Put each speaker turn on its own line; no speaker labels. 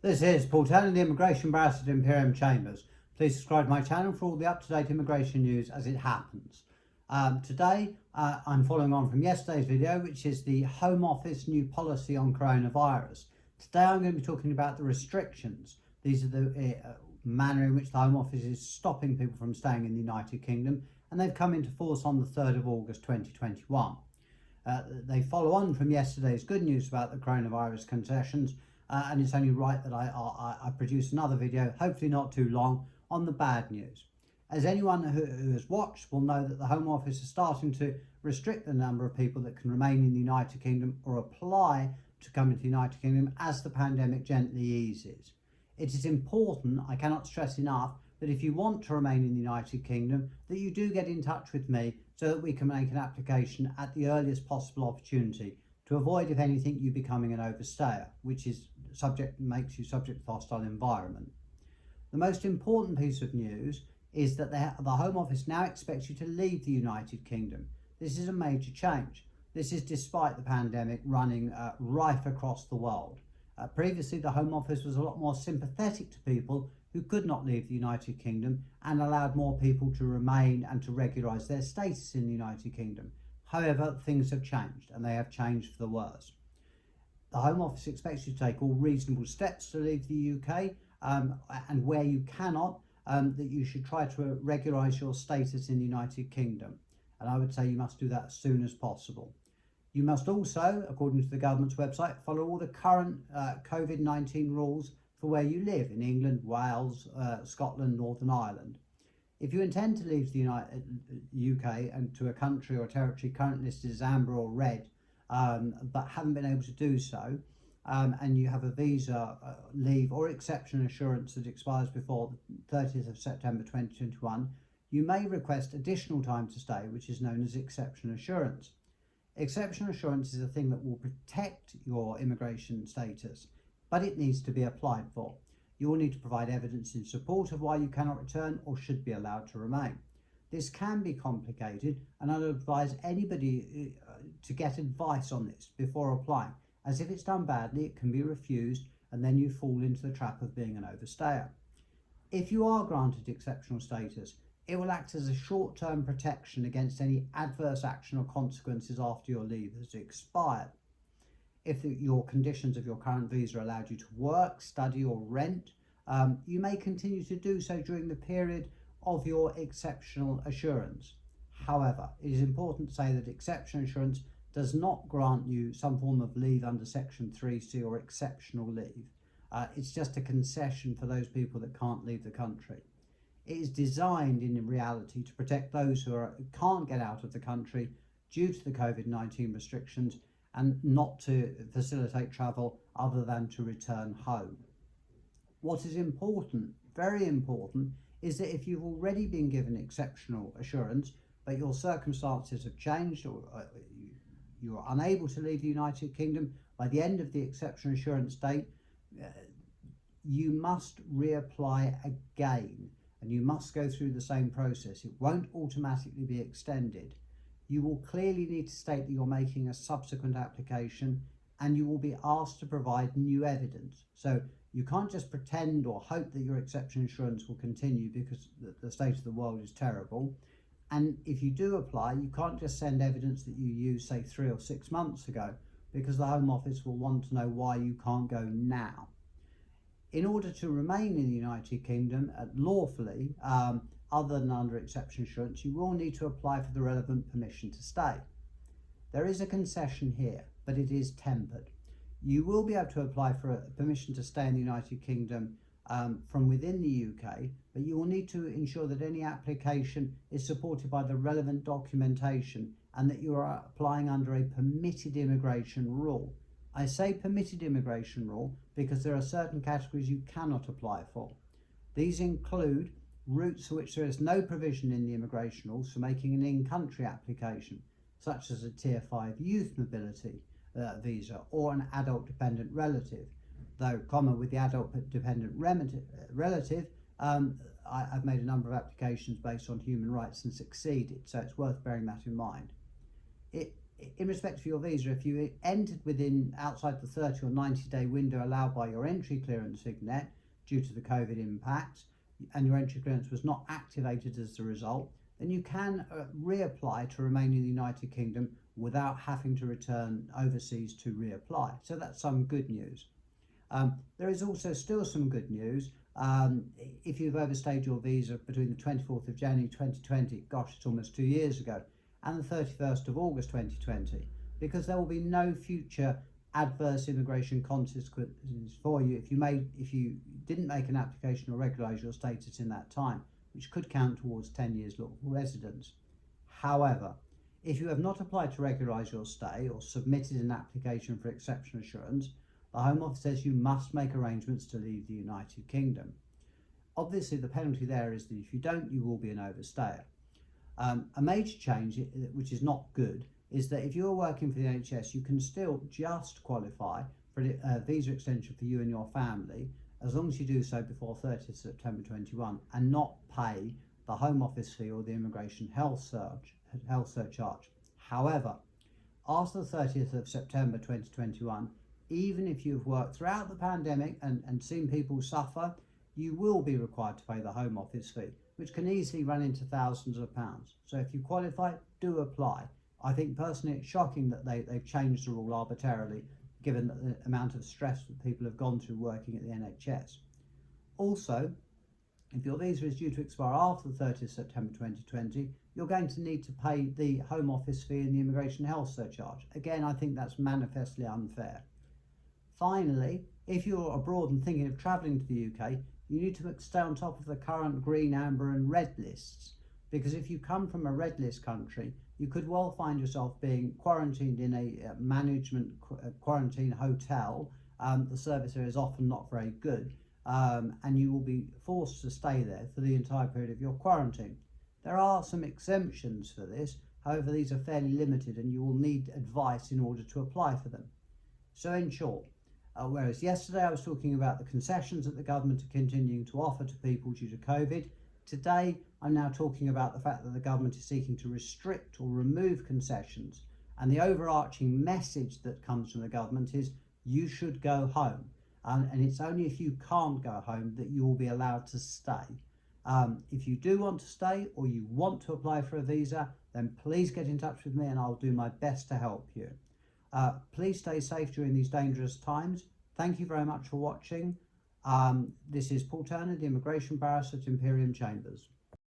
This is Paul Turner, the Immigration Barrister at Imperium Chambers. Please subscribe to my channel for all the up-to-date immigration news as it happens. Today, I'm following on from yesterday's video, which is the Home Office new policy on coronavirus. Today, I'm going to be talking about the restrictions. These are the manner in which the Home Office is stopping people from staying in the United Kingdom, and they've come into force on the 3rd of August 2021. They follow on from yesterday's good news about the coronavirus concessions, and it's only right that I produce another video, hopefully not too long, on the bad news. As anyone who has watched will know that the Home Office is starting to restrict the number of people that can remain in the United Kingdom or apply to come into the United Kingdom as the pandemic gently eases. It is important, I cannot stress enough, that if you want to remain in the United Kingdom, that you do get in touch with me so that we can make an application at the earliest possible opportunity to avoid, if anything, you becoming an overstayer, which is makes you subject to the hostile environment. The most important piece of news is that the Home Office now expects you to leave the United Kingdom. This is a major change. This is despite the pandemic running rife across the world. Previously, the Home Office was a lot more sympathetic to people who could not leave the United Kingdom and allowed more people to remain and to regularise their status in the United Kingdom. However, things have changed, and they have changed for the worse. The Home Office expects you to take all reasonable steps to leave the UK, and where you cannot, that you should try to regularise your status in the United Kingdom. And I would say you must do that as soon as possible. You must also, according to the government's website, follow all the current COVID-19 rules for where you live in England, Wales, Scotland, Northern Ireland. If you intend to leave the UK and to a country or territory currently listed as amber or red, but haven't been able to do so, and you have a visa, leave or exception assurance that expires before the 30th of September 2021, you may request additional time to stay, which is known as exception assurance. Exception assurance is a thing that will protect your immigration status, but it needs to be applied for. You will need to provide evidence in support of why you cannot return or should be allowed to remain. This can be complicated, and I would advise anybody to get advice on this before applying, as if it's done badly, it can be refused, and then you fall into the trap of being an overstayer. If you are granted exceptional status, it will act as a short-term protection against any adverse action or consequences after your leave has expired. If your conditions of your current visa allowed you to work, study or rent, you may continue to do so during the period of your exceptional assurance. However, it is important to say that exceptional assurance does not grant you some form of leave under Section 3C or exceptional leave. It's just a concession for those people that can't leave the country. It is designed in reality to protect those who can't get out of the country due to the COVID-19 restrictions and not to facilitate travel other than to return home. What is important, very important, is that if you've already been given exceptional assurance, but your circumstances have changed or you are unable to leave the United Kingdom by the end of the exceptional assurance date, you must reapply again, and you must go through the same process. It won't automatically be extended. You will clearly need to state that you're making a subsequent application, and you will be asked to provide new evidence. So you can't just pretend or hope that your exception insurance will continue because the state of the world is terrible. And if you do apply, you can't just send evidence that you used, say, 3 or 6 months ago, because the Home Office will want to know why you can't go now. In order to remain in the United Kingdom lawfully, other than under exception insurance, you will need to apply for the relevant permission to stay. There is a concession here, but it is tempered. You will be able to apply for a permission to stay in the United Kingdom from within the UK, but you will need to ensure that any application is supported by the relevant documentation and that you are applying under a permitted immigration rule. I say permitted immigration rule because there are certain categories you cannot apply for. These include routes for which there is no provision in the immigration rules for making an in-country application, such as a Tier 5 youth mobility visa or an adult dependent relative. Though common with the adult dependent relative, I've made a number of applications based on human rights and succeeded, so it's worth bearing that in mind. in respect of your visa, if you entered outside the 30 or 90-day window allowed by your entry clearance vignette due to the COVID impact, and your entry clearance was not activated as a result, then you can reapply to remain in the United Kingdom without having to return overseas to reapply. So that's some good news. There is also still some good news. If you've overstayed your visa between the 24th of January 2020, gosh, it's almost 2 years ago, and the 31st of August 2020, because there will be no future adverse immigration consequences for you if you didn't make an application or regularise your status in that time, which could count towards 10 years lawful residence. However, if you have not applied to regularise your stay or submitted an application for exception assurance, the Home Office says you must make arrangements to leave the United Kingdom. Obviously, the penalty there is that if you don't, you will be an overstayer. A major change, which is not good, is that if you're working for the NHS, you can still just qualify for a visa extension for you and your family, as long as you do so before 30th September 21 and not pay the Home Office fee or the immigration health surcharge. However, after the 30th of September 2021, even if you've worked throughout the pandemic and seen people suffer, you will be required to pay the Home Office fee, which can easily run into thousands of pounds. So if you qualify, do apply. I think personally it's shocking that they've changed the rule arbitrarily, given the amount of stress that people have gone through working at the NHS. Also, if your visa is due to expire after the 30th September 2020, you're going to need to pay the Home Office fee and the immigration health surcharge. Again, I think that's manifestly unfair. Finally, if you're abroad and thinking of travelling to the UK, you need to stay on top of the current green, amber and red lists, because if you come from a red list country, you could well find yourself being quarantined in a management quarantine hotel. The service there is often not very good, and you will be forced to stay there for the entire period of your quarantine. There are some exemptions for this, however these are fairly limited and you will need advice in order to apply for them. So in short, whereas yesterday I was talking about the concessions that the government are continuing to offer to people due to COVID, today I'm now talking about the fact that the government is seeking to restrict or remove concessions, and the overarching message that comes from the government is you should go home, and it's only if you can't go home that you will be allowed to stay. If you do want to stay or you want to apply for a visa, then please get in touch with me and I'll do my best to help you. Please stay safe during these dangerous times. Thank you very much for watching. This is Paul Turner, the Immigration Barrister at Imperium Chambers.